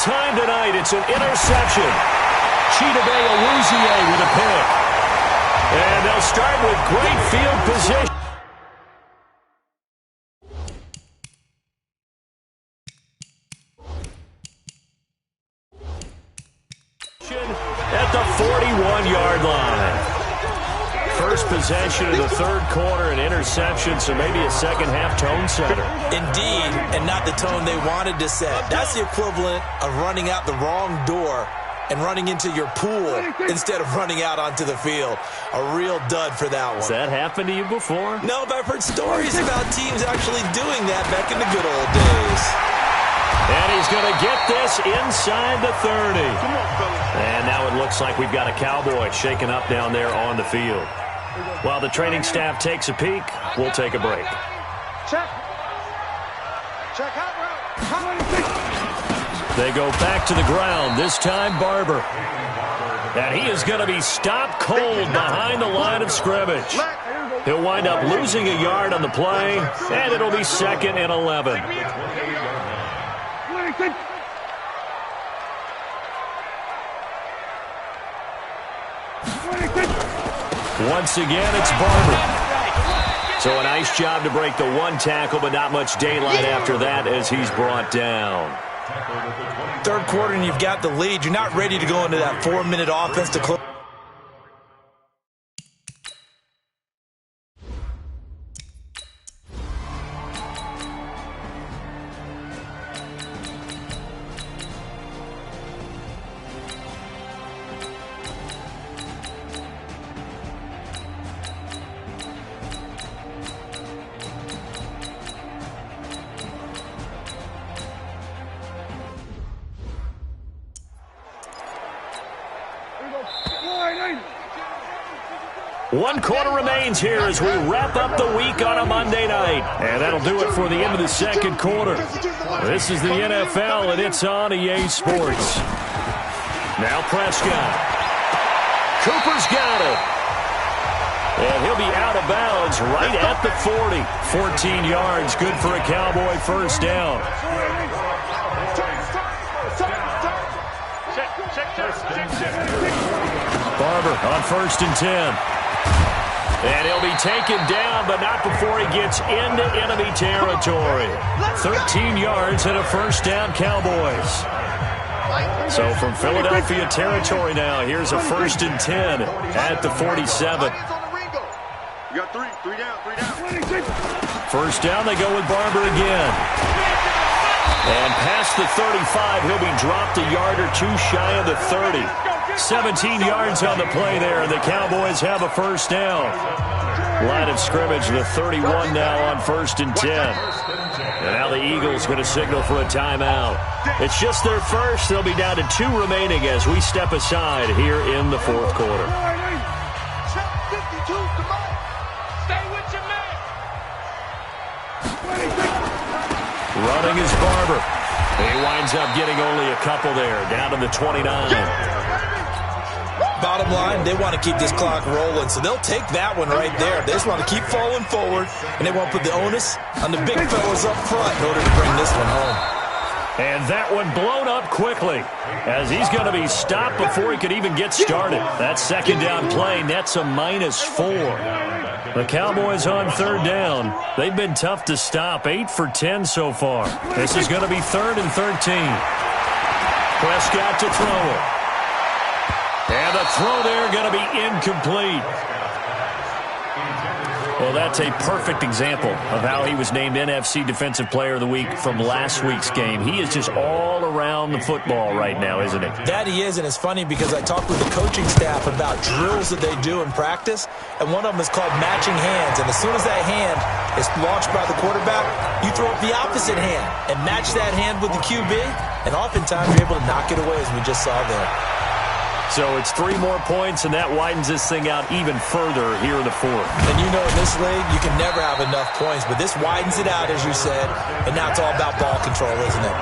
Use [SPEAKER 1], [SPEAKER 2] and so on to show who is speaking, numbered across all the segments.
[SPEAKER 1] Time tonight, it's an interception. Chidobe Awuzie with a pick. And they'll start with great field position. At the 41-yard line. First possession of the third quarter, an interception, so maybe a second-half tone setter.
[SPEAKER 2] Indeed, and not the tone they wanted to set. That's the equivalent of running out the wrong door and running into your pool instead of running out onto the field. A real dud for that one.
[SPEAKER 1] Has that happened to you before?
[SPEAKER 2] No, but I've heard stories about teams actually doing that back in the good old days.
[SPEAKER 1] And he's going to get this inside the 30. And now it looks like we've got a Cowboy shaken up down there on the field. While the training staff takes a peek, we'll take a break.
[SPEAKER 3] Check. Check out.
[SPEAKER 1] They go back to the ground, this time Barber. And he is going to be stopped cold behind the line of scrimmage. He'll wind up losing a yard on the play, and it'll be 2nd and 11. Once again, it's Barber. So a nice job to break the one tackle, but not much daylight after that as he's brought down.
[SPEAKER 2] Third quarter and you've got the lead. You're not ready to go into that 4-minute offense to close.
[SPEAKER 1] One quarter remains here as we wrap up the week on a Monday night. And that'll do it for the end of the second quarter. This is the NFL, and it's on EA Sports. Now Prescott. Cooper's got it. And he'll be out of bounds right at the 40. 14 yards, good for a Cowboy first down. Barber on 1st and 10. And he'll be taken down, but not before he gets into enemy territory. 13 yards and a first down, Cowboys. So from Philadelphia territory now, here's a 1st and 10 at the 47.
[SPEAKER 3] You got three down.
[SPEAKER 1] First down, they go with Barber again. And past the 35, he'll be dropped a yard or two shy of the 30. 17 yards on the play there, and the Cowboys have a first down. Line of scrimmage, the 31 now on 1st and 10. And now the Eagles going to signal for a timeout. It's just their first. They'll be down to 2 remaining as we step aside here in the fourth quarter. Running is Barber. He winds up getting only a couple there, down to the 29.
[SPEAKER 2] Bottom line, they want to keep this clock rolling, so they'll take that one right there. They just want to keep falling forward, and they won't put the onus on the big fellas up front in order to bring this one home.
[SPEAKER 1] And that one blown up quickly as he's going to be stopped before he could even get started. That second down play nets a -4. The Cowboys on 3rd down. They've been tough to stop, 8 for 10 so far. This is going to be 3rd and 13. Prescott to throw it. And the throw there going to be incomplete. Well, that's a perfect example of how he was named NFC Defensive Player of the Week from last week's game. He is just all around the football right now, isn't he?
[SPEAKER 2] That he is, and it's funny because I talked with the coaching staff about drills that they do in practice, and one of them is called matching hands. And as soon as that hand is launched by the quarterback, you throw up the opposite hand and match that hand with the QB, and oftentimes you're able to knock it away, as we just saw there.
[SPEAKER 1] So it's 3 more points, and that widens this thing out even further here in the fourth.
[SPEAKER 2] And you know in this league, you can never have enough points, but this widens it out, as you said, and now it's all about ball control, isn't it?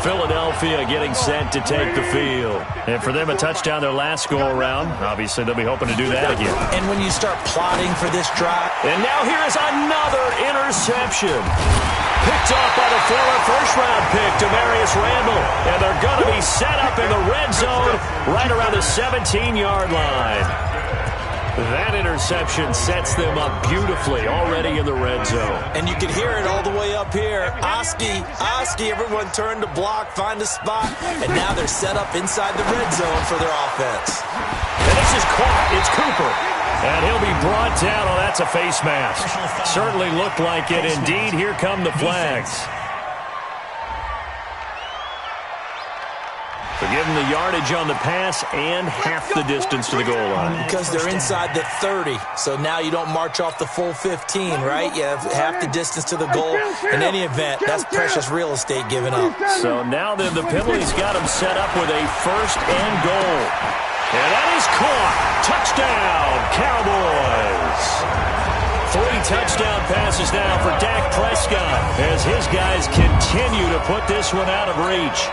[SPEAKER 1] Philadelphia getting set to take the field. And for them, a touchdown their last go-around. Obviously, they'll be hoping to do that again.
[SPEAKER 2] And when you start plotting for this drive.
[SPEAKER 1] And now here is another interception. Picked off by the former first-round pick, Demarius Randall. And they're going to be set up in the red zone right around the 17-yard line. That interception sets them up beautifully already in the red zone.
[SPEAKER 2] And you can hear it all the way up here. Oski, everyone turned to block, find a spot, and now they're set up inside the red zone for their offense.
[SPEAKER 1] And this is caught. It's Cooper. And he'll be brought down. Oh, that's a face mask. Certainly looked like it. Indeed, here come the flags. They're giving the yardage on the pass and half the distance to the goal line.
[SPEAKER 2] Because they're inside the 30, so now you don't march off the full 15, right? You have half the distance to the goal. In any event, that's precious real estate given up.
[SPEAKER 1] So now then the penalty's got them set up with a first and goal. And that is caught. Touchdown, Cowboys. 3 touchdown passes now for Dak Prescott as his guys continue to put this one out of reach.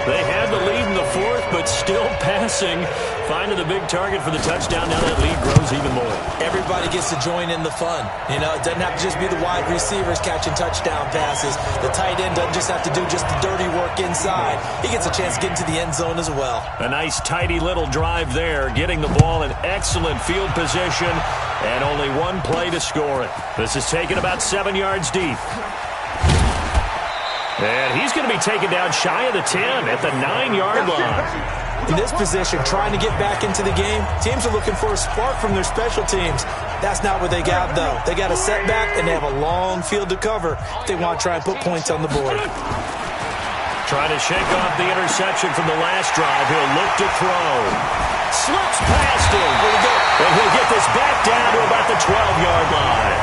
[SPEAKER 1] They had the lead in the fourth, but still passing. Finding the big target for the touchdown. Now that lead grows even more.
[SPEAKER 2] Everybody gets to join in the fun. You know, it doesn't have to just be the wide receivers catching touchdown passes. The tight end doesn't just have to do just the dirty work inside. He gets a chance to get into the end zone as well.
[SPEAKER 1] A nice, tidy little drive there, getting the ball in excellent field position, and only one play to score it. This is taken about 7 yards deep. And he's going to be taken down shy of the 10 at the 9-yard line.
[SPEAKER 2] In this position, trying to get back into the game, teams are looking for a spark from their special teams. That's not what they got, though. They got a setback, and they have a long field to cover if they want to try and put points on the board.
[SPEAKER 1] Trying to shake off the interception from the last drive. He'll look to throw. Slips past him. Here we go. And he'll get this back down to about the 12-yard line.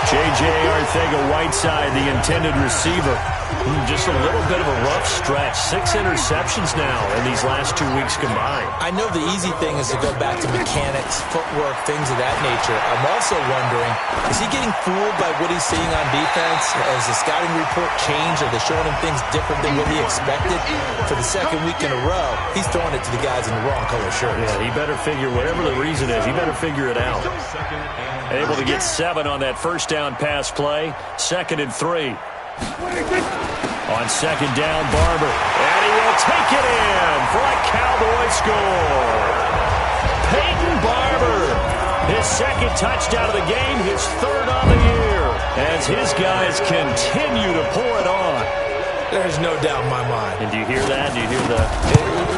[SPEAKER 1] J.J. Arcega-Whiteside, the intended receiver. Just a little bit of a rough stretch. 6 interceptions now in these last 2 weeks combined.
[SPEAKER 2] I know the easy thing is to go back to mechanics, footwork, things of that nature. I'm also wondering, is he getting fooled by what he's seeing on defense? Has the scouting report changed? Are they showing him things different than what he expected? For the second week in a row, he's throwing it to the guys in the wrong color shirts.
[SPEAKER 1] Yeah, he better figure, whatever the reason is, he better figure it out. Able to get 7 on that first down pass play. 2nd and 3. On 2nd down, Barber. And he will take it in for a Cowboy score. Peyton Barber, his 2nd touchdown of the game, his 3rd on the year, as his guys continue to pour it on.
[SPEAKER 2] There's no doubt in my mind.
[SPEAKER 1] And do you hear that? Do you hear the...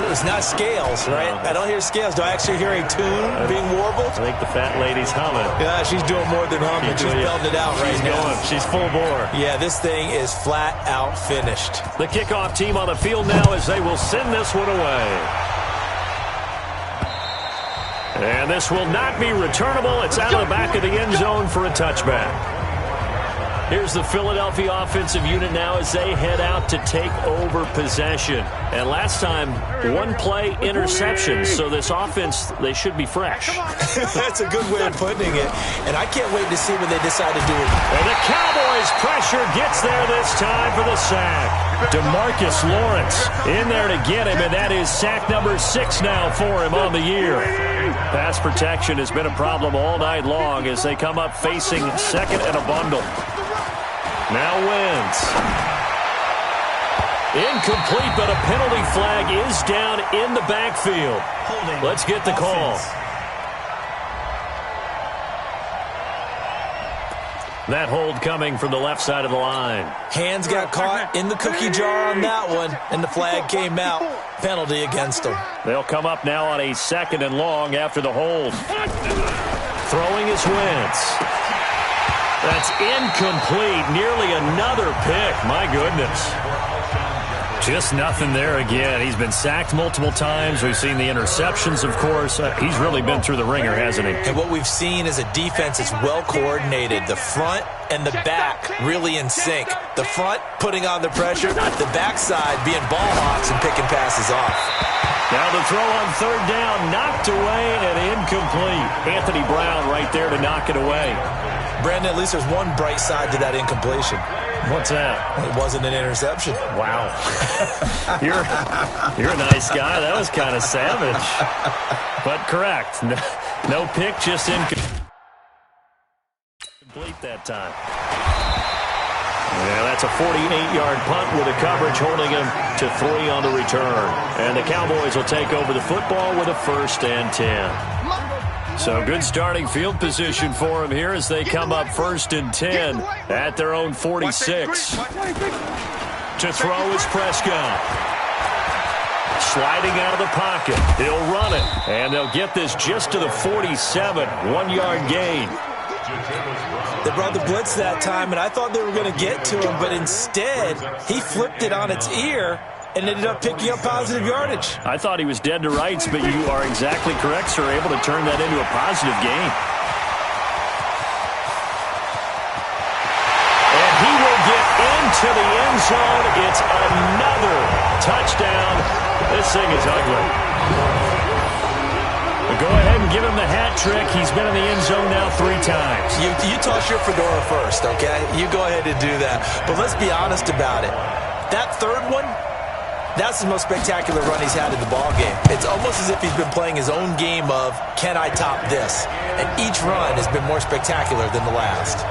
[SPEAKER 2] It's not scales, right? No. I don't hear scales. Do I actually hear a tune being warbled?
[SPEAKER 1] I think the fat lady's humming.
[SPEAKER 2] Yeah, she's doing more than humming. She's belting it out right now.
[SPEAKER 1] She's full bore.
[SPEAKER 2] Yeah, this thing is flat out finished.
[SPEAKER 1] The kickoff team on the field now as they will send this one away. And this will not be returnable. It's out of the back of the end zone for a touchback. Here's the Philadelphia offensive unit now as they head out to take over possession. And last time, 1 play interception. So this offense, they should be fresh.
[SPEAKER 2] That's a good way of putting it. And I can't wait to see what they decide to do.
[SPEAKER 1] And the Cowboys' pressure gets there this time for the sack. DeMarcus Lawrence in there to get him, and that is sack number 6 now for him on the year. Pass protection has been a problem all night long as they come up facing 2nd and a bundle. Now wins. Incomplete, but a penalty flag is down in the backfield. Let's get the call. That hold coming from the left side of the line.
[SPEAKER 2] Hands got caught in the cookie jar on that one, and the flag came out. Penalty against them.
[SPEAKER 1] They'll come up now on a 2nd and long after the hold. Throwing is Wentz. That's incomplete. Nearly another pick. My goodness. Just nothing there again. He's been sacked multiple times. We've seen the interceptions, of course. He's really been through the ringer, hasn't he?
[SPEAKER 2] And what we've seen is a defense that's well coordinated. The front and the back really in sync. The front putting on the pressure. The backside being ball hawks and picking passes off.
[SPEAKER 1] Now the throw on 3rd down. Knocked away and incomplete. Anthony Brown right there to knock it away.
[SPEAKER 2] Brandon, at least there's one bright side to that incompletion.
[SPEAKER 1] What's that?
[SPEAKER 2] It wasn't an interception.
[SPEAKER 1] Wow. You're a nice guy. That was kind of savage. But correct. No pick, just incomplete that time. Yeah, that's a 48-yard punt with a coverage holding him to 3 on the return. And the Cowboys will take over the football with a 1st and 10. So good starting field position for him here as they come up 1st and 10 at their own 46. To throw is Prescott. Sliding out of the pocket. He'll run it. And they'll get this just to the 47. 1-yard gain.
[SPEAKER 2] They brought the blitz that time, and I thought they were going to get to him, but instead, he flipped it on its ear and ended up picking up positive yardage.
[SPEAKER 1] I thought he was dead to rights, but you are exactly correct, sir, able to turn that into a positive gain. And he will get into the end zone. It's another touchdown. This thing is ugly. Go ahead and give him the hat trick. He's been in the end zone now 3 times.
[SPEAKER 2] You toss your fedora first, okay? You go ahead and do that. But let's be honest about it. That third one, that's the most spectacular run he's had in the ballgame. It's almost as if he's been playing his own game of, can I top this? And each run has been more spectacular than the last.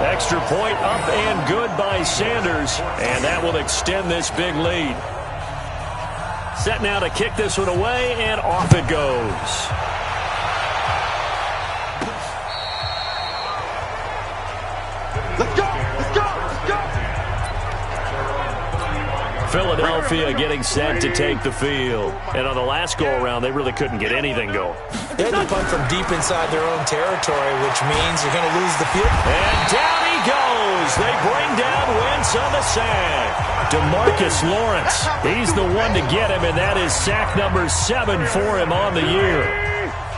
[SPEAKER 1] Extra point up and good by Sanders. And that will extend this big lead. Set now to kick this one away, and off it goes.
[SPEAKER 3] Let's go! Let's go! Let's go!
[SPEAKER 1] Philadelphia getting set to take the field. And on the last go-around, they really couldn't get anything going.
[SPEAKER 2] They had to punt from deep inside their own territory, which means they're going to lose the field.
[SPEAKER 1] And down he goes. They bring down Wentz on the sack. DeMarcus Lawrence, he's the one to get him, and that is sack number 7 for him on the year.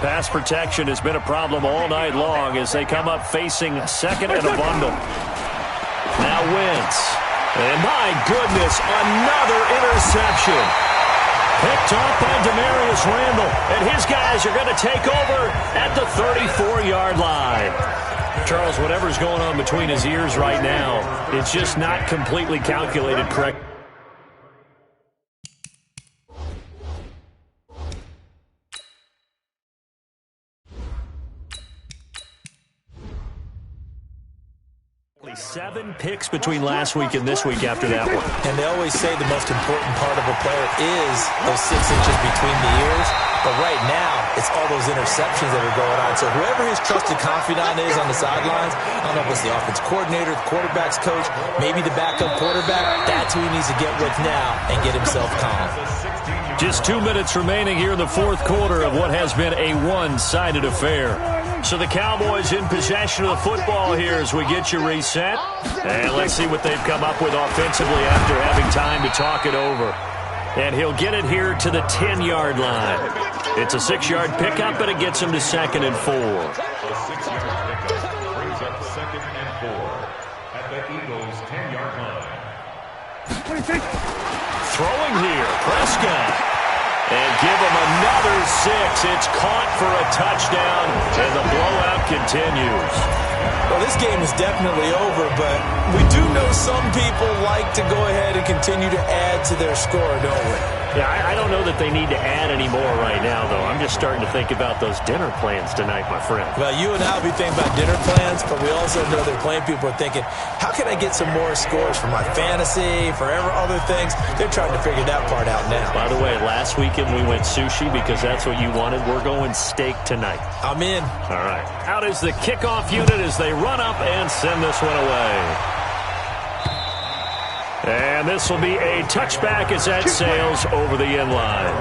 [SPEAKER 1] Pass protection has been a problem all night long as they come up facing 2nd and a bundle. Now Wentz. And my goodness, another interception. Picked off by Demarius Randall, and his guys are going to take over at the 34-yard line. Charles, whatever's going on between his ears right now, it's just not completely calculated correct. Seven picks between last week and this week after that one.
[SPEAKER 2] And they always say the most important part of a player is those 6 inches between the ears. But right now, it's all those interceptions that are going on. So whoever his trusted confidant is on the sidelines, I don't know if it's the offense coordinator, the quarterback's coach, maybe the backup quarterback, that's who he needs to get with now and get himself calm.
[SPEAKER 1] Just 2 minutes remaining here in the 4th quarter of what has been a one-sided affair. So the Cowboys in possession of the football here as we get you reset. And let's see what they've come up with offensively after having time to talk it over. And he'll get it here to the 10-yard line. It's a 6-yard pickup, and it gets him to 2nd and 4.
[SPEAKER 4] The 6-yard pickup brings up 2nd and 4 at the Eagles' 10-yard line.
[SPEAKER 1] Throwing here, Prescott. And give him another 6. It's caught for a touchdown, and the blowout continues.
[SPEAKER 2] Well, this game is definitely over, but we do know some people like to go ahead and continue to add to their score, don't we?
[SPEAKER 1] Yeah, I don't know that they need to add any more right now, though. I'm just starting to think about those dinner plans tonight, my friend.
[SPEAKER 2] Well, you and I will be thinking about dinner plans, but we also know that playing people are thinking, how can I get some more scores for my fantasy, for other things? They're trying to figure that part out now.
[SPEAKER 1] By the way, last weekend we went sushi because that's what you wanted. We're going steak tonight.
[SPEAKER 2] I'm in.
[SPEAKER 1] All right. Out is the kickoff unit as they run up and send this one away. And this will be a touchback as that sails over the end line.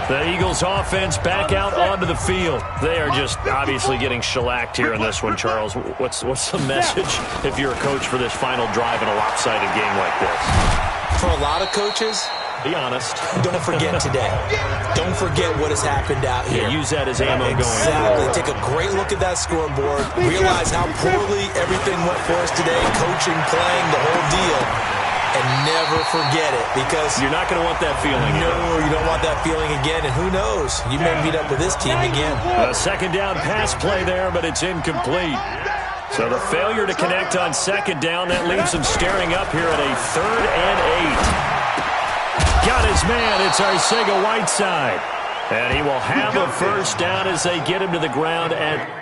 [SPEAKER 1] The Eagles offense back out onto the field. They are just obviously getting shellacked here in this one, Charles. What's the message if you're a coach for this final drive in a lopsided game like this?
[SPEAKER 2] For a lot of coaches,
[SPEAKER 1] be honest.
[SPEAKER 2] Don't forget today. Don't forget what has happened out here.
[SPEAKER 1] Yeah, use that as ammo going.
[SPEAKER 2] Exactly. Take a great look at that scoreboard. Realize how poorly everything went for us today. Coaching, playing, the whole deal. And never forget it, because
[SPEAKER 1] you're not going to want that feeling again.
[SPEAKER 2] No, you don't want that feeling again, and who knows? You may meet up with this team again.
[SPEAKER 1] A 2nd down pass play there, but it's incomplete. So the failure to connect on 2nd down, that leaves him staring up here at a 3rd and 8. Got his man. It's Arcega-Whiteside. And he will have a 1st down as they get him to the ground at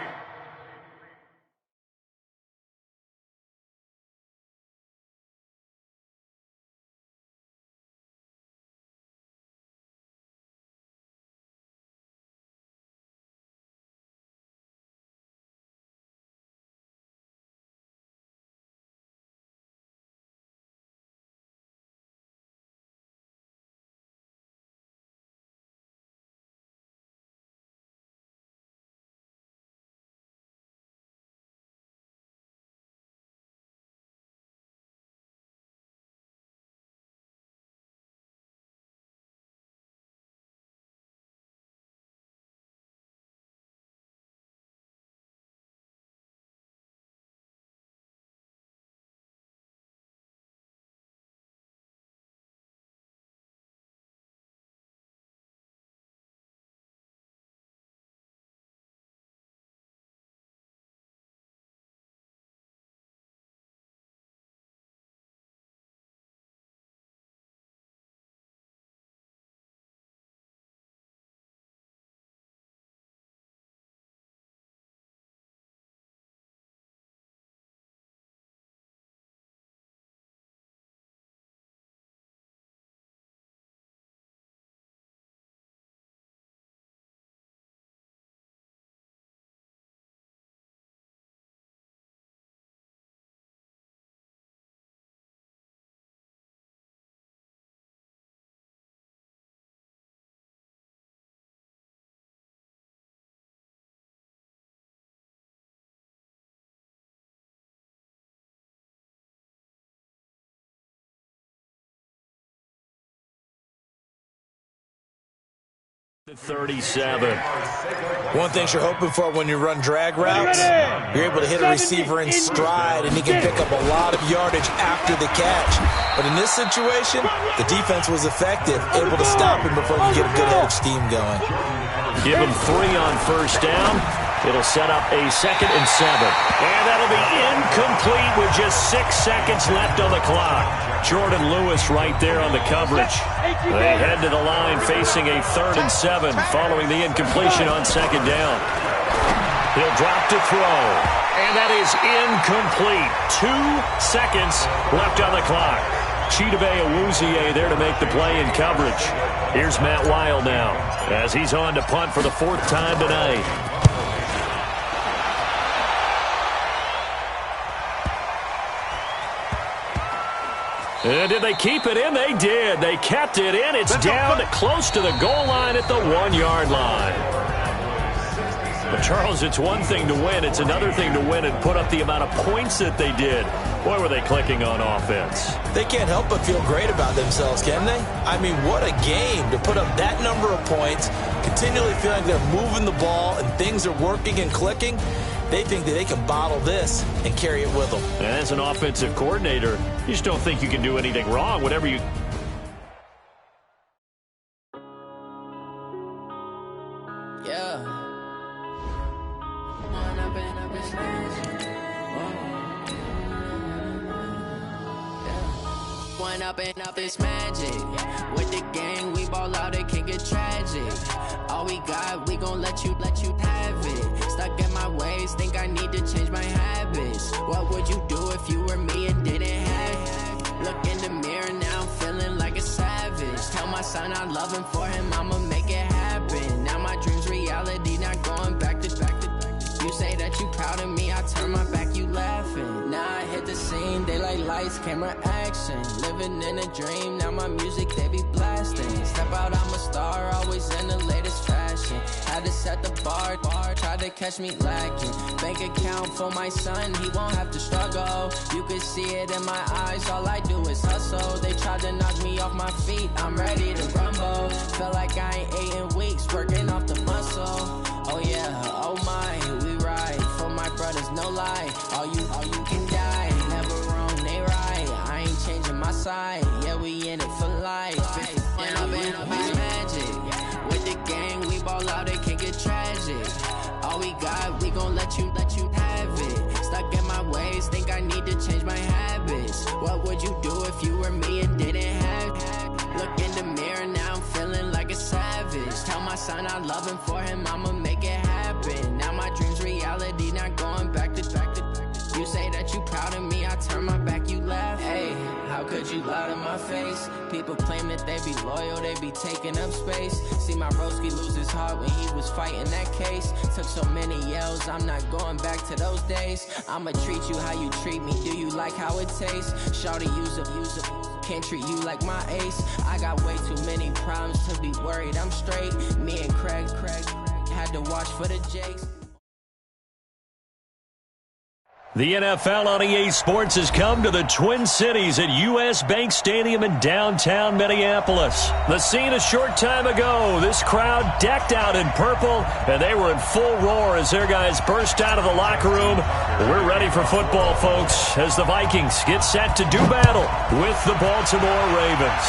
[SPEAKER 1] 37.
[SPEAKER 2] One thing you're hoping for when you run drag routes, you're able to hit a receiver in stride, and he can pick up a lot of yardage after the catch. But in this situation, the defense was effective, able to stop him before he could get a good head of steam going.
[SPEAKER 1] Give him 3 on first down. It'll set up a 2nd and 7. And that'll be incomplete with just 6 seconds left on the clock. Jordan Lewis right there on the coverage. They head to the line facing a 3rd and 7 following the incompletion on 2nd down. He'll drop to throw. And that is incomplete. 2 seconds left on the clock. Chidobe Awuzie there to make the play in coverage. Here's Matt Weil now as he's on to punt for the 4th time tonight. Did they keep it in? They did. They kept it in. It's down close to the goal line at the 1-yard line. But Charles, it's one thing to win. It's another thing to win and put up the amount of points that they did. Boy, were they clicking on offense.
[SPEAKER 2] They can't help but feel great about themselves, can they? I mean, what a game to put up that number of points, continually feeling they're moving the ball and things are working and clicking. They think that they can bottle this and carry it with them.
[SPEAKER 1] And as an offensive coordinator, you just don't think you can do anything wrong. Whatever you...
[SPEAKER 5] Yeah. One up and up is magic. With the gang, we ball out, it can get tragic. All we got, we gon' let you have it. Stuck in my ways, think I need to change my habits. What would you do if you were me and didn't have it? Look in the mirror now, I'm feeling like a savage. Tell my son I love him, for him I'ma make it happen. Now my dream's reality, not going back to back. You say that you proud of me, I turn my back, you laughing. Now I hit the scene, they like lights, camera, action. Living in a dream, now my music, they be blasting. Step out, I'm a star, always in the latest fashion. Had to set the bar, tried to catch me lacking. Bank account for my son, he won't have to struggle. You can see it in my eyes, all I do is hustle. They tried to knock me off my feet, I'm ready to rumble. Felt like I ain't ate in weeks, working off the muscle. Oh yeah, oh my, we ride for my brothers, no lie. All you can die, never wrong, they right. I ain't changing my side, yeah, we in it for life. And I've been magic. With the gang, we ball out, it can get tragic. All we got, we gon' let you have it. Stuck in my ways, think I need to change my habits. What would you do if you were me and didn't have it? Look in the mirror, now I'm feeling like a savage. Tell my son I love him, for him I'ma make it happen. Now my dream's reality, not going back to back. You say that you proud of me, I turn my back, you laugh. Hey, how could you lie to my face? People claim that they be loyal, they be taking up space. See my broski lose his heart when he was fighting that case. Took so many yells, I'm not going back to those days. I'ma treat you how you treat me, do you like how it tastes? Shawty, use up, can't treat you like my ace. I got way too many problems to be worried, I'm straight. Me and Craig had to watch for the Jakes.
[SPEAKER 1] The NFL on EA Sports has come to the Twin Cities at U.S. Bank Stadium in downtown Minneapolis. The scene a short time ago, this crowd decked out in purple, and they were in full roar as their guys burst out of the locker room. We're ready for football, folks, as the Vikings get set to do battle with the Baltimore Ravens.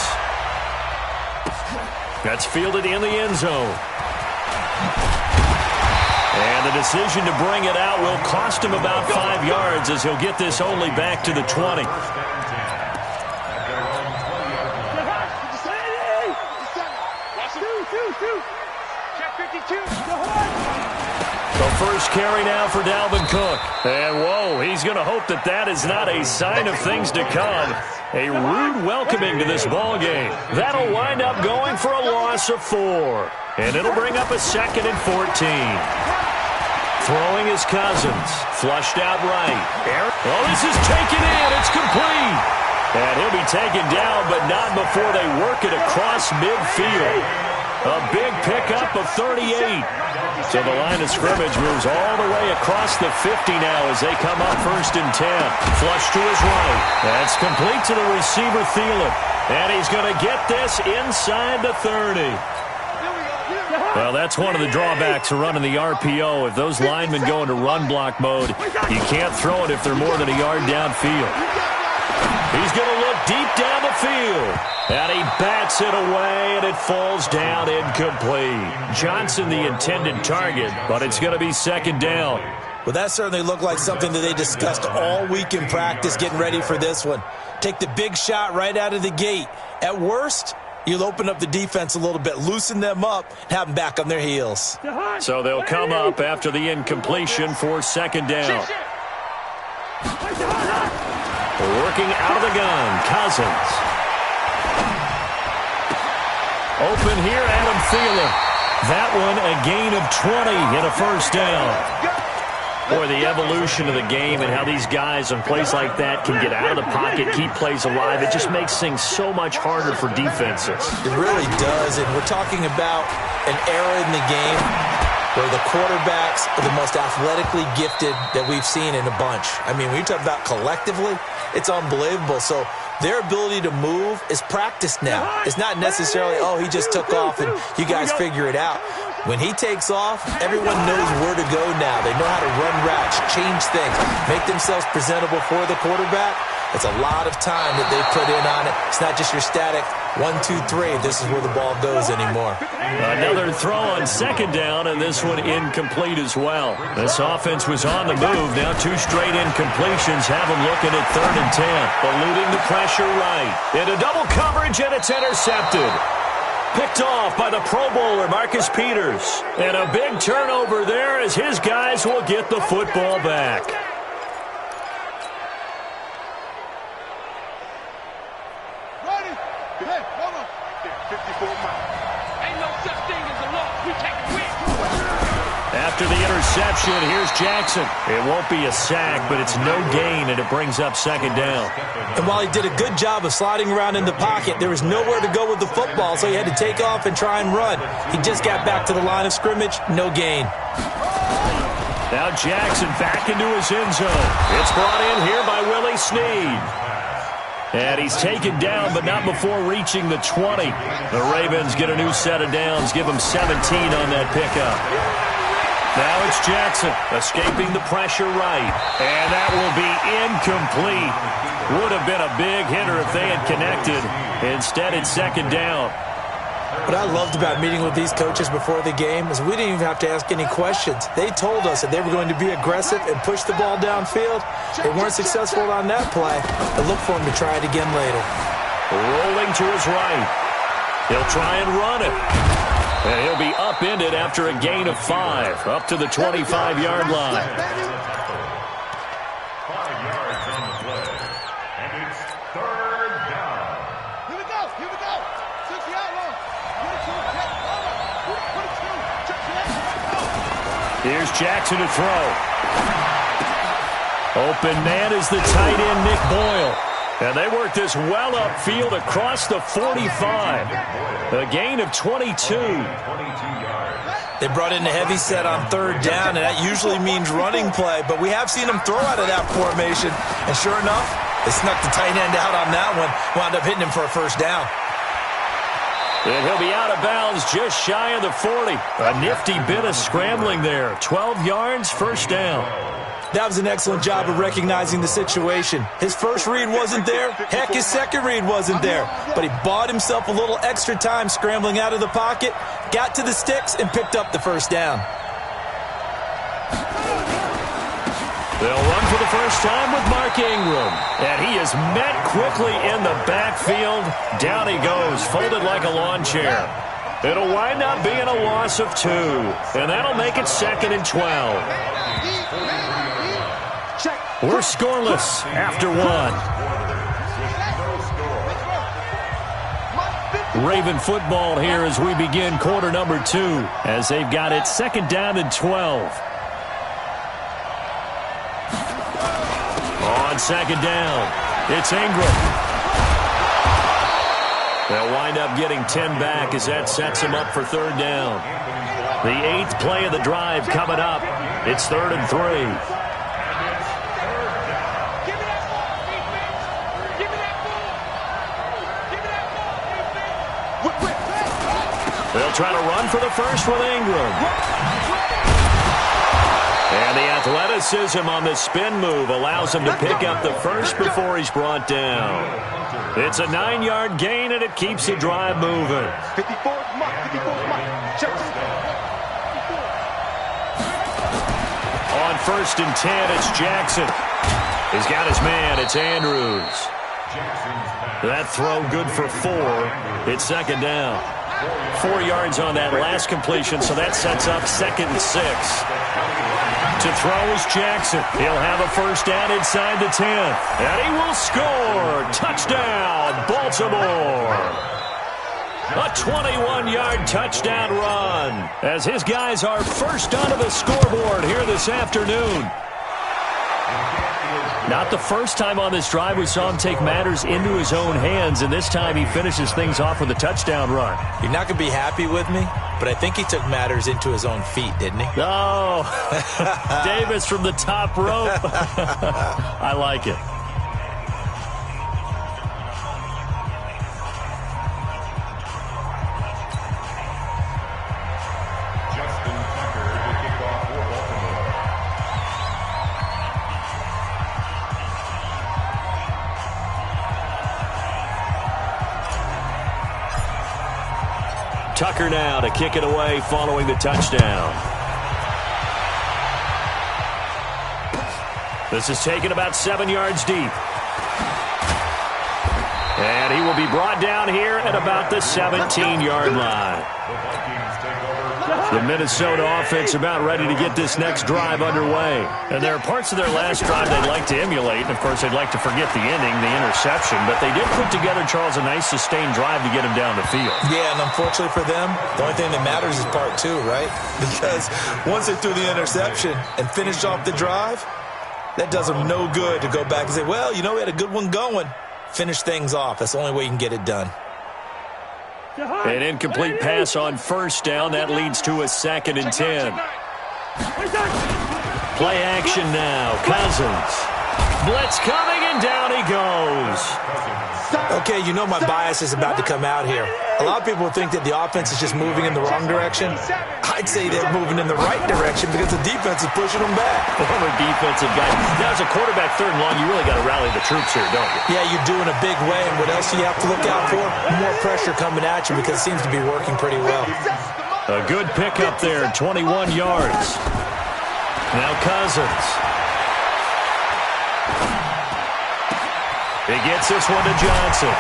[SPEAKER 1] That's fielded in the end zone. And the decision to bring it out will cost him about 5 yards, as he'll get this only back to the 20. The first carry now for Dalvin Cook. And whoa, he's going to hope that that is not a sign of things to come. A rude welcoming to this ball game. That'll wind up going for a loss of 4. And it'll bring up a 2nd and 14. Throwing his Cousins. Flushed out right. Oh, this is taken in. It's complete. And he'll be taken down, but not before they work it across midfield. A big pickup of 38. So the line of scrimmage moves all the way across the 50 now as they come up 1st and 10. Flush to his right. That's complete to the receiver, Thielen. And he's going to get this inside the 30. Well, that's one of the drawbacks of running the RPO. If those linemen go into run block mode, you can't throw it if they're more than a yard downfield. He's going to look deep down the field. And he bats it away, and it falls down incomplete. Johnson the intended target, but it's going to be second down.
[SPEAKER 2] Well, that certainly looked like something that they discussed all week in practice getting ready for this one. Take the big shot right out of the gate. At worst, you'll open up the defense a little bit, loosen them up, and have them back on their heels.
[SPEAKER 1] So they'll come up after the incompletion for second down. Working out of the gun, Cousins. Open here, Adam Thielen. That one a gain of 20 and a first down. Boy, the evolution of the game and how these guys on plays like that can get out of the pocket, keep plays alive, it just makes things so much harder for defenses.
[SPEAKER 2] It really does, and we're talking about an era in the game where the quarterbacks are the most athletically gifted that we've seen in a bunch. I mean, when you talk about collectively, it's unbelievable. So their ability to move is practiced now. It's not necessarily, oh, he just took off and you guys figure it out. When he takes off, everyone knows where to go now. They know how to run routes, change things, make themselves presentable for the quarterback. It's a lot of time that they put in on it. It's not just your static 1, 2, 3. This is where the ball goes anymore.
[SPEAKER 1] Another throw on second down, and this one incomplete as well. This offense was on the move. Now 2 straight incompletions have them looking at 3rd and 10. Eluding the pressure right. Into double coverage, and it's intercepted. Picked off by the Pro Bowler, Marcus Peters. And a big turnover there as his guys will get the football back.
[SPEAKER 3] Ready? Hey, hold on. 54 miles. Ain't no such thing as a loss. We take a win.
[SPEAKER 1] After the interception, here's Jackson. It won't be a sack, but it's no gain, and it brings up second down.
[SPEAKER 2] And while he did a good job of sliding around in the pocket, there was nowhere to go with the football, so he had to take off and try and run. He just got back to the line of scrimmage, no gain.
[SPEAKER 1] Now Jackson back into his end zone. It's brought in here by Willie Snead. And he's taken down, but not before reaching the 20. The Ravens get a new set of downs, give him 17 on that pickup. Now it's Jackson escaping the pressure right. And that will be incomplete. Would have been a big hitter if they had connected. Instead, it's second down.
[SPEAKER 2] What I loved about meeting with these coaches before the game is we didn't even have to ask any questions. They told us that they were going to be aggressive and push the ball downfield. They weren't successful on that play. But look for them to try it again later.
[SPEAKER 1] Rolling to his right. He'll try and run it. And he'll be upended after a gain of 5, up to the 25-yard line.
[SPEAKER 4] 5 yards on the play. And it's 3rd down.
[SPEAKER 3] Here we go. Here we go. 60 out long.
[SPEAKER 1] Here's Jackson to throw. Open man is the tight end, Nick Boyle. And they work this well upfield across the 45. A gain of 22.
[SPEAKER 2] They brought in a heavy set on 3rd down, and that usually means running play. But we have seen them throw out of that formation. And sure enough, they snuck the tight end out on that one. Wound up hitting him for a first down.
[SPEAKER 1] And he'll be out of bounds just shy of the 40. A nifty bit of scrambling there. 12 yards, first down.
[SPEAKER 2] That was an excellent job of recognizing the situation. His first read wasn't there. Heck, his second read wasn't there. But he bought himself a little extra time scrambling out of the pocket, got to the sticks, and picked up the first down.
[SPEAKER 1] They'll run for the first time with Mark Ingram. And he is met quickly in the backfield. Down he goes, folded like a lawn chair. It'll wind up being a loss of 2. And that'll make it 2nd and 12. We're scoreless after 1. Raven football here as we begin quarter number 2, as they've got it 2nd down and 12. On 2nd down, it's Ingram. They'll wind up getting 10 back as that sets him up for 3rd down. The 8th play of the drive coming up. It's 3rd and 3. They'll try to run for the first with Ingram. And the athleticism on the spin move allows him to pick up the first before he's brought down. It's a 9-yard gain, and it keeps the drive moving.
[SPEAKER 3] 54 mark, 54 mark. Check.
[SPEAKER 1] On 1st and 10, it's Jackson. He's got his man. It's Andrews. That throw good for 4. It's 2nd down. 4 yards on that last completion, so that sets up 2nd and 6. To throw is Jackson. He'll have a first down inside the 10. And he will score. Touchdown, Baltimore. A 21-yard touchdown run as his guys are first onto the scoreboard here this afternoon. Not the first time on this drive we saw him take matters into his own hands, and this time he finishes things off with a touchdown run.
[SPEAKER 2] You're not going to be happy with me, but I think he took matters into his own feet, didn't he?
[SPEAKER 1] Oh, Davis from the top rope. I like it. Tucker now to kick it away following the touchdown. This is taken about 7 yards deep. And he will be brought down here at about the 17-yard line. The Minnesota offense about ready to get this next drive underway. And there are parts of their last drive they'd like to emulate. And, of course, they'd like to forget the ending, the interception. But they did put together, Charles, a nice sustained drive to get him down the field.
[SPEAKER 2] Yeah, and unfortunately for them, the only thing that matters is part 2, right? Because once they threw the interception and finished off the drive, that does them no good to go back and say, well, you know, we had a good one going. Finish things off. That's the only way you can get it done.
[SPEAKER 1] An incomplete pass on first down. That leads to a 2nd and 10. Play action now. Cousins. Blitz coming, and down he goes.
[SPEAKER 2] Okay, you know my bias is about to come out here. A lot of people think that the offense is just moving in the wrong direction. I'd say they're moving in the right direction because the defense is pushing them back.
[SPEAKER 1] Former defensive guy. Now, as a quarterback, 3rd and long, you really got to rally the troops here, don't you?
[SPEAKER 2] Yeah, you do in a big way. And what else do you have to look out for? More pressure coming at you because it seems to be working pretty well.
[SPEAKER 1] A good pickup there, 21 yards. Now Cousins. He gets this one to Johnson.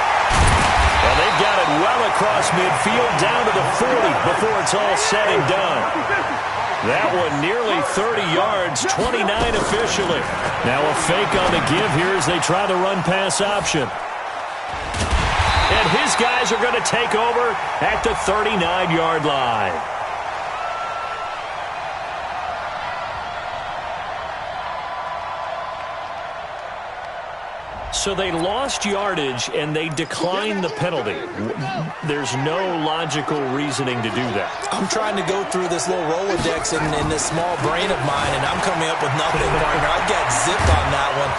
[SPEAKER 1] Well, they've got it well across midfield, down to the 40 before it's all said and done. That one nearly 30 yards, 29 officially. Now a fake on the give here as they try the run-pass option. And his guys are going to take over at the 39-yard line. So they lost yardage, and they declined the penalty. There's no logical reasoning to do that.
[SPEAKER 2] I'm trying to go through this little Rolodex in this small brain of mine, and I'm coming up with nothing, partner. I've got zipped on that one.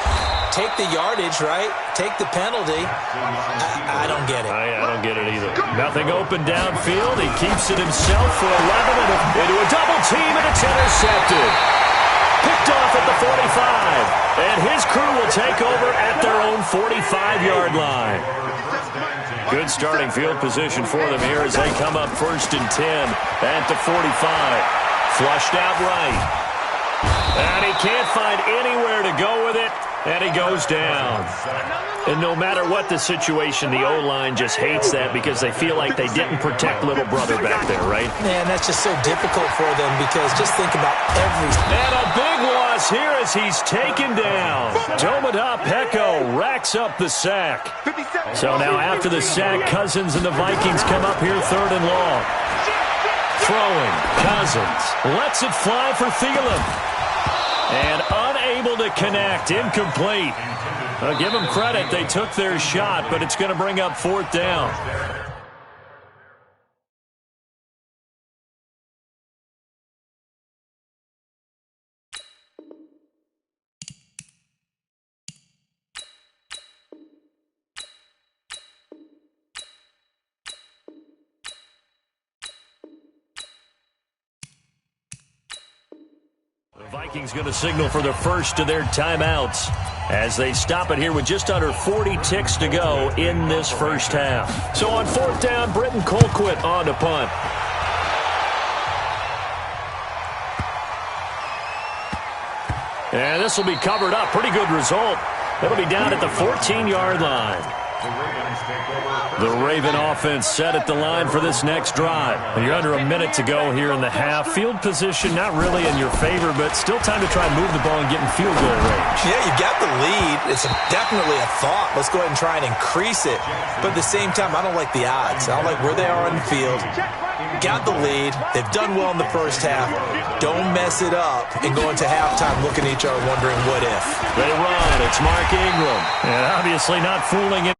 [SPEAKER 2] Take the yardage, right? Take the penalty. I don't get it.
[SPEAKER 1] I don't get it either. Nothing open downfield. He keeps it himself for 11 and into a double team, and it's intercepted. Picked off at the 45. And his crew will take over at their own 45-yard line. Good starting field position for them here as they come up 1st and 10 at the 45. Flushed out right. And he can't find anywhere to go with it, and he goes down. And no matter what the situation, the O-line just hates that because they feel like they didn't protect little brother back there, right?
[SPEAKER 2] Man, that's just so difficult for them because just think about everything.
[SPEAKER 1] And a big loss here as he's taken down. Domada Peko racks up the sack. So now after the sack, Cousins and the Vikings come up here 3rd and long. Throwing, Cousins lets it fly for Thielen. And unable to connect, incomplete. I'll give them credit, they took their shot, but it's going to bring up 4th down. Vikings going to signal for the first of their timeouts as they stop it here with just under 40 ticks to go in this first half. So on fourth down, Britton Colquitt on to punt. And this will be covered up. Pretty good result. It'll be down at the 14-yard line. The Raven offense set at the line for this next drive. And you're under a minute to go here in the half. Field position not really in your favor, but still time to try and move the ball and get in field goal range.
[SPEAKER 2] Yeah, you got the lead. It's definitely a thought. Let's go ahead and try and increase it. But at the same time, I don't like the odds. I don't like where they are on the field. Got the lead. They've done well in the first half. Don't mess it up and go into halftime looking at each other wondering what if.
[SPEAKER 1] They run. It's Mark Ingram. And obviously not fooling him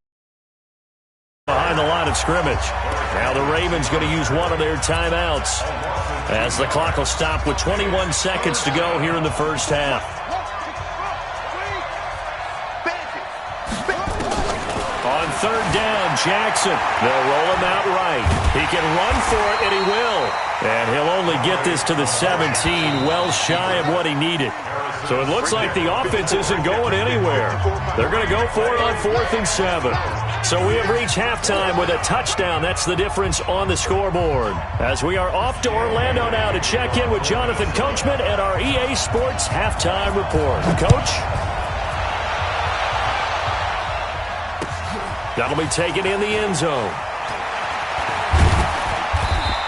[SPEAKER 1] behind the line of scrimmage. Now the Ravens going to use one of their timeouts as the clock will stop with 21 seconds to go here in the first half. On third down, Jackson. They'll roll him out right. He can run for it, and he will. And he'll only get this to the 17, well shy of what he needed. So it looks like the offense isn't going anywhere. They're going to go for it on 4th and 7. So we have reached halftime with a touchdown. That's the difference on the scoreboard. As we are off to Orlando now to check in with Jonathan Coachman at our EA Sports Halftime Report. Coach? That'll be taken in the end zone.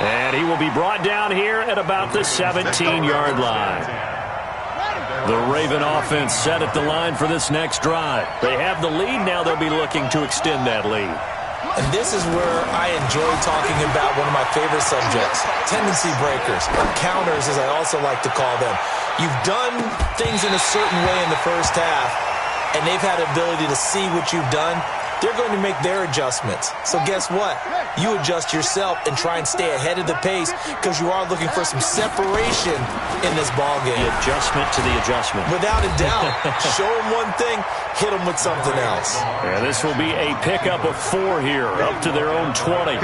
[SPEAKER 1] And he will be brought down here at about the 17-yard line. The Raven offense set at the line for this next drive. They have the lead. Now they'll be looking to extend that lead.
[SPEAKER 2] And this is where I enjoy talking about one of my favorite subjects, tendency breakers, or counters as I also like to call them. You've done things in a certain way in the first half, and they've had the ability to see what you've done. They're going to make their adjustments. So guess what? You adjust yourself and try and stay ahead of the pace because you are looking for some separation in this ball game.
[SPEAKER 1] The adjustment to the adjustment.
[SPEAKER 2] Without a doubt. Show them one thing, hit them with something else.
[SPEAKER 1] And this will be a pickup of 4 here, up to their own 20.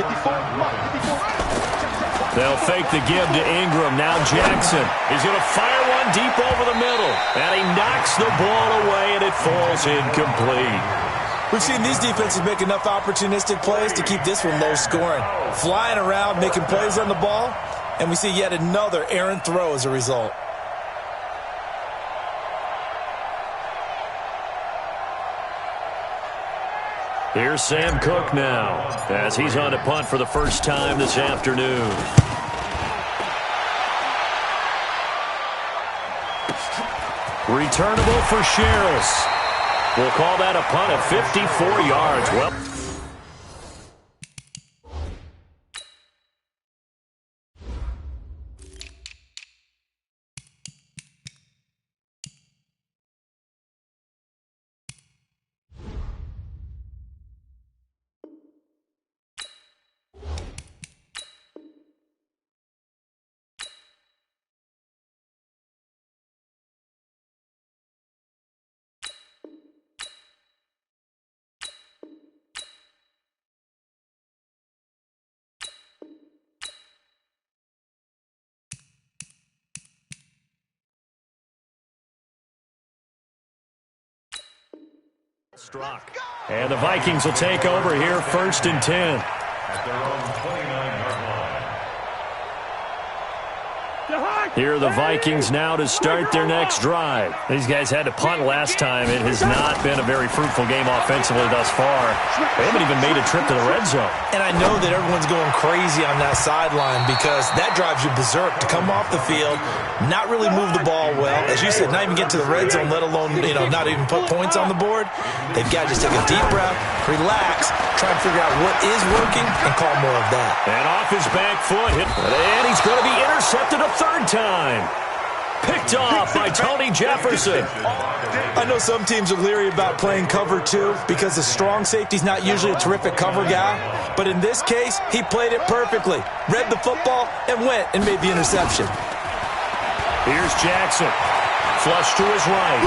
[SPEAKER 1] They'll fake the give to Ingram. Now Jackson is going to fire one deep over the middle. And he knocks the ball away, and it falls incomplete.
[SPEAKER 2] We've seen these defenses make enough opportunistic plays to keep this one low scoring. Flying around, making plays on the ball, and we see yet another errant throw as a result.
[SPEAKER 1] Here's Sam Cook now as he's on to punt for the first time this afternoon. Returnable for Sherrills. We'll call that a punt of 54 yards. Well, and the Vikings will take over here 1st and 10.
[SPEAKER 4] At their own 29-yard line.
[SPEAKER 1] Here are the Vikings now to start their next drive. These guys had to punt last time. It has not been a very fruitful game offensively thus far. They haven't even made a trip to the red zone.
[SPEAKER 2] And I know that everyone's going crazy on that sideline because that drives you berserk to come off the field, not really move the ball well. As you said, not even get to the red zone, let alone, not even put points on the board. They've got to just take a deep breath, relax, try and figure out what is working, and call more of that.
[SPEAKER 1] And off his back foot, and he's going to be intercepted a 3rd time. Picked off by Tony Jefferson.
[SPEAKER 2] I know some teams are leery about playing cover 2 because the strong safety's not usually a terrific cover guy. But in this case, he played it perfectly. Read the football and went and made the interception.
[SPEAKER 1] Here's Jackson. Flush to his right.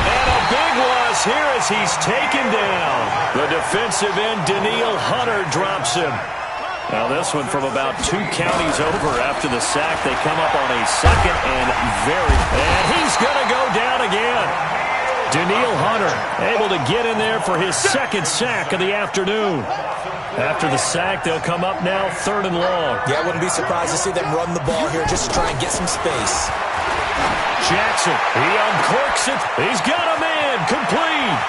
[SPEAKER 1] And a big loss here as he's taken down. The defensive end, Daniil Hunter, drops him. Now this one from about 2 counties over after the sack. They come up on a second and he's going to go down again. Daniil Hunter able to get in there for his second sack of the afternoon. After the sack, they'll come up now 3rd and long.
[SPEAKER 2] Yeah, I wouldn't be surprised to see them run the ball here just to try and get some space.
[SPEAKER 1] Jackson, he uncorks it. He's got a man, complete.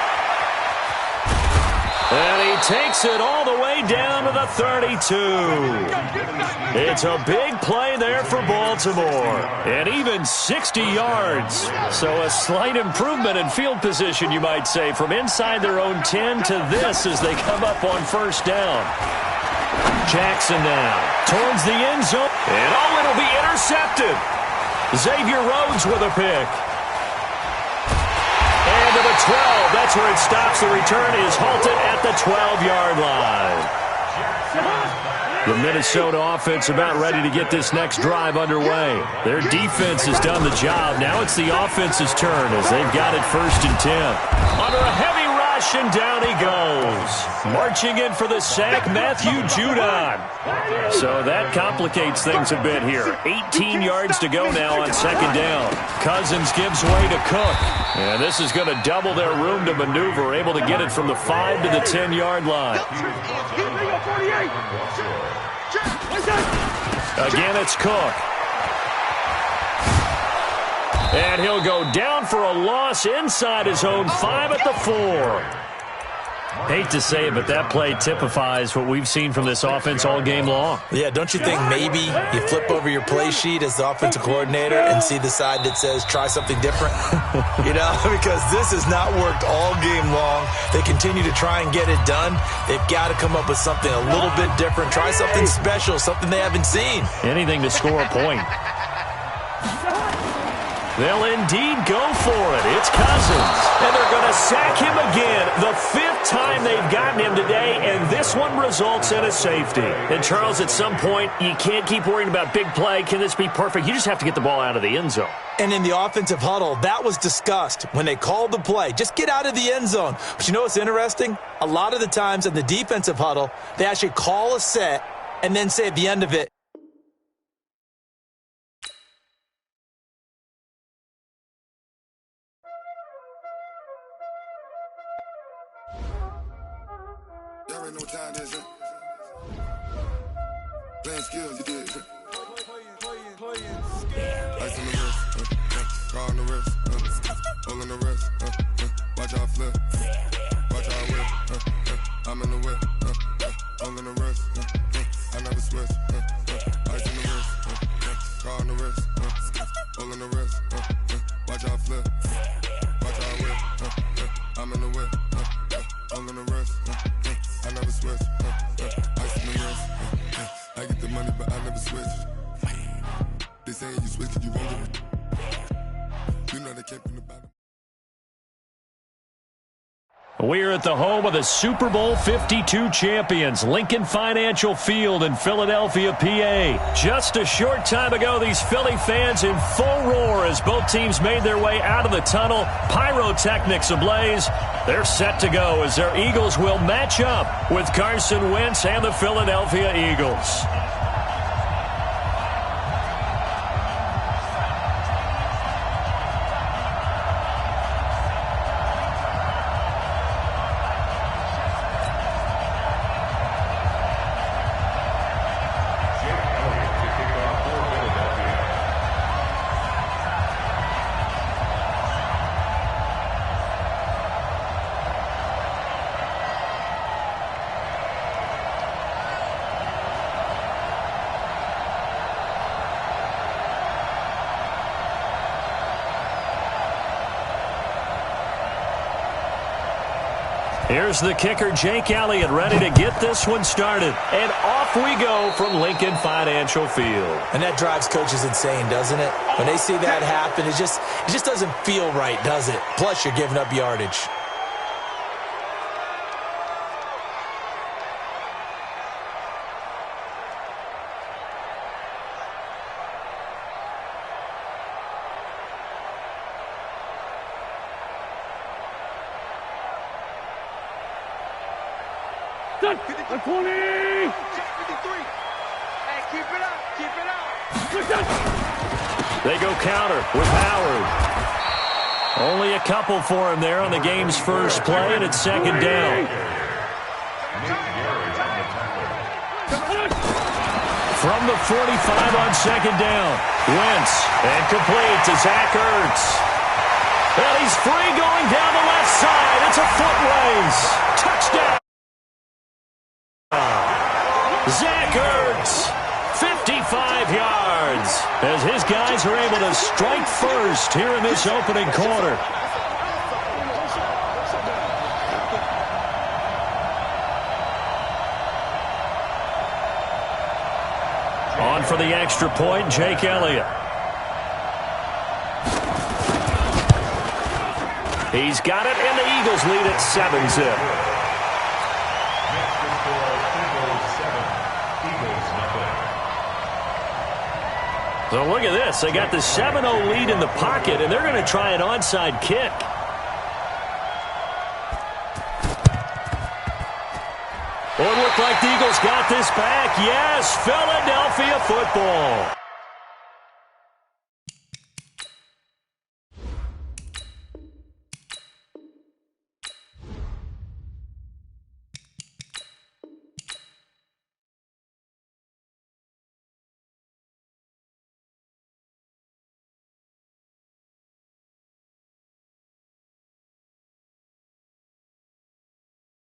[SPEAKER 1] And he takes it all the way down to the 32. It's a big play there for Baltimore. And even 60 yards. So a slight improvement in field position, you might say, from inside their own 10 to this as they come up on 1st down. Jackson now towards the end zone. And it'll be intercepted. Xavier Rhodes with a pick. And to the 12. That's where it stops. The return is halted at the 12-yard line. The Minnesota offense about ready to get this next drive underway. Their defense has done the job. Now it's the offense's turn as they've got it 1st and 10. Under a heavy rush, and down he goes. Marching in for the sack, Matthew Judon. So that complicates things a bit here. 18 yards to go now on 2nd down. Cousins gives way to Cook. And this is going to double their room to maneuver, able to get it from the 5 to the 10-yard line. Again, it's Cook. And he'll go down for a loss inside his own 5 at the 4. Hate to say it, but that play typifies what we've seen from this offense all game long.
[SPEAKER 2] Yeah, don't you think maybe you flip over your play sheet as the offensive coordinator and see the side that says try something different? Because this has not worked all game long. They continue to try and get it done. They've got to come up with something a little bit different. Try something special, something they haven't seen.
[SPEAKER 1] Anything to score a point. They'll indeed go for it. It's Cousins. And they're going to sack him again. The 5th time they've gotten him today, and this one results in a safety. And, Charles, at some point, you can't keep worrying about big play. Can this be perfect? You just have to get the ball out of the end zone.
[SPEAKER 2] And in the offensive huddle, that was discussed when they called the play. Just get out of the end zone. But you know what's interesting? A lot of the times in the defensive huddle, they actually call a set and then say at the end of it,
[SPEAKER 6] Y'all ain't no time, is it? Playing skills, you did. Ice on the wrist, car on the wrist, hole in the wrist, watch out flip, watch out whip, I'm in the whip, hole in the wrist, I never switch, ice on the wrist, car on the wrist, hole in the wrist, watch out flip, watch out whip, I'm in the whip, hole in the wrist, I never switch, ice in the wrist, I get the money but I never switch. They saying you switch it, you won't get it. You know they came from the bottom.
[SPEAKER 1] We're at the home of the Super Bowl 52 champions, Lincoln Financial Field in Philadelphia, PA. Just a short time ago, these Philly fans in full roar as both teams made their way out of the tunnel. Pyrotechnics ablaze. They're set to go as their Eagles will match up with Carson Wentz and the Philadelphia Eagles. Here's the kicker, Jake Elliott, ready to get this one started. And off we go from Lincoln Financial Field.
[SPEAKER 2] And that drives coaches insane, doesn't it? When they see that happen, it just doesn't feel right, does it? Plus, you're giving up yardage.
[SPEAKER 3] 50, 20. Check 53. Hey, keep it up. Keep it up.
[SPEAKER 1] They go counter with Howard. Only a couple for him there on the game's first play, and it's second down. From the 45 on second down. Wentz, and complete to Zach Ertz. And he's free going down the left side. It's a foot race. Touchdown. Zach Ertz, 55 yards, as his guys are able to strike first here in this opening quarter. On for the extra point, Jake Elliott. He's got it, and the Eagles lead at 7-zip. So look at this. They got the 7-0 lead in the pocket, and they're going to try an onside kick. Oh, it looked like the Eagles got this back. Yes, Philadelphia football.